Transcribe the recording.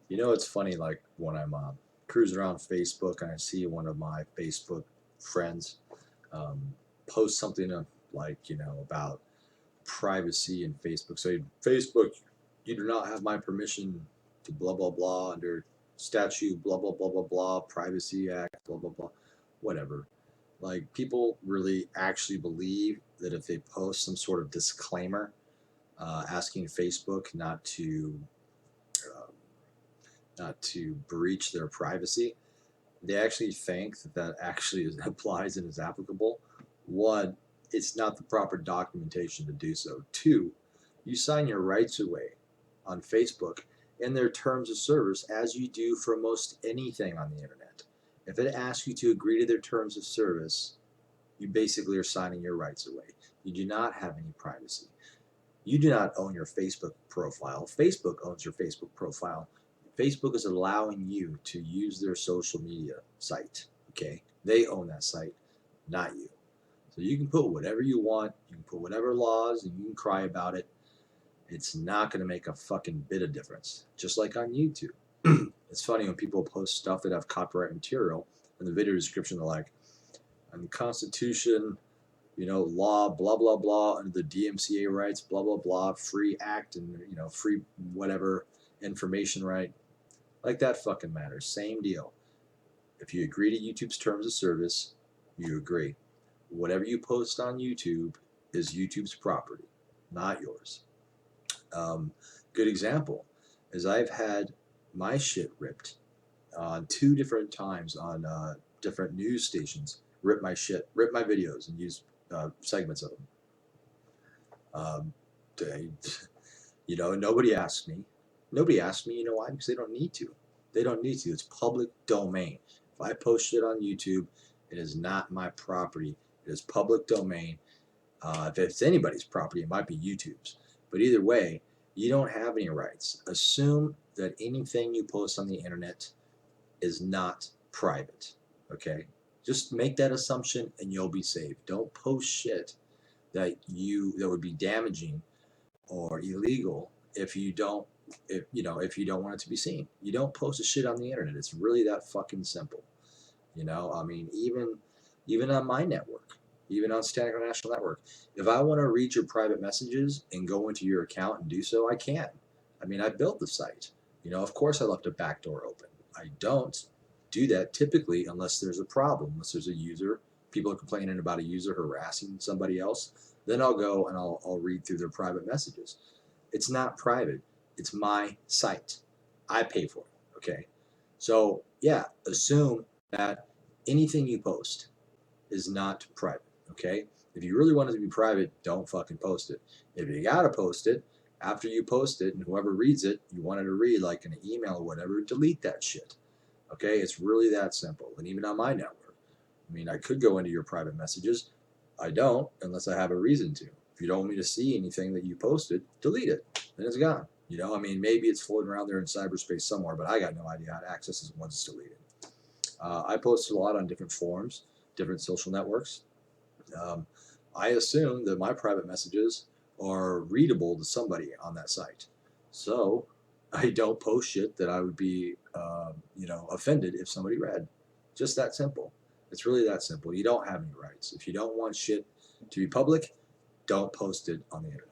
You know, it's funny, like when I'm cruising around Facebook and I see one of my Facebook friends um, post something like, about privacy in Facebook. So, Facebook, you do not have my permission to blah, blah, blah under statute, blah, blah, blah, blah, blah, Privacy Act, blah, blah, blah, whatever. Like, people really actually believe that if they post some sort of disclaimer asking Facebook um, not to breach their privacy, they actually think that that actually applies and is applicable. One, it's not the proper documentation to do so. Two, you sign your rights away on Facebook in their terms of service as you do for most anything on the internet. If it asks you to agree to their terms of service, you basically are signing your rights away. You do not have any privacy. You do not own your Facebook profile. Facebook owns your Facebook profile. Facebook is allowing you to use their social media site. Okay? They own that site, not you. So you can put whatever you want, you can put whatever laws, and you can cry about it. It's not going to make a fucking bit of difference. Just like on YouTube. It's funny when people post stuff that have copyright material in the video description, they're like, on the Constitution, law, blah, blah, blah, under the DMCA rights, blah, blah, blah, free act and, free whatever information right. Like that fucking matters. Same deal. If you agree to YouTube's terms of service, you agree. Whatever you post on YouTube is YouTube's property, not yours. Good example is I've had my shit ripped on 2 different times on different news stations. Rip my shit, rip my videos, and use segments of them. They, nobody asked me. Nobody asked me. You know why? Because they don't need to. They don't need to. It's public domain. If I post it on YouTube, it is not my property. It is public domain. If it's anybody's property, it might be YouTube's. But either way, you don't have any rights. Assume that anything you post on the internet is not private. Okay? Just make that assumption and you'll be safe. Don't post shit that would be damaging or illegal if you don't want it to be seen. You don't post a shit on the internet. It's really that fucking simple. I mean, even on my network, even on Satanic International Network, if I want to read your private messages and go into your account and do so, I can. I mean, I built the site. Of course I left a backdoor open. I don't do that typically unless there's a problem, unless there's a user, people are complaining about a user harassing somebody else, then I'll go and I'll read through their private messages. It's not private. It's my site. I pay for it. Okay. So yeah, assume that anything you post is not private. Okay. If you really want it to be private, don't fucking post it. If you gotta post it, after you post it and whoever reads it, you want it to read like an email or whatever, delete that shit. Okay. It's really that simple. And even on my network, I mean, I could go into your private messages. I don't unless I have a reason to. If you don't want me to see anything that you posted, delete it. Then it's gone. I mean, maybe it's floating around there in cyberspace somewhere, but I got no idea how to access it once it's deleted. I post a lot on different forums, different social networks. I assume that my private messages are readable to somebody on that site. So I don't post shit that I would be, offended if somebody read. Just that simple. It's really that simple. You don't have any rights. If you don't want shit to be public, don't post it on the internet.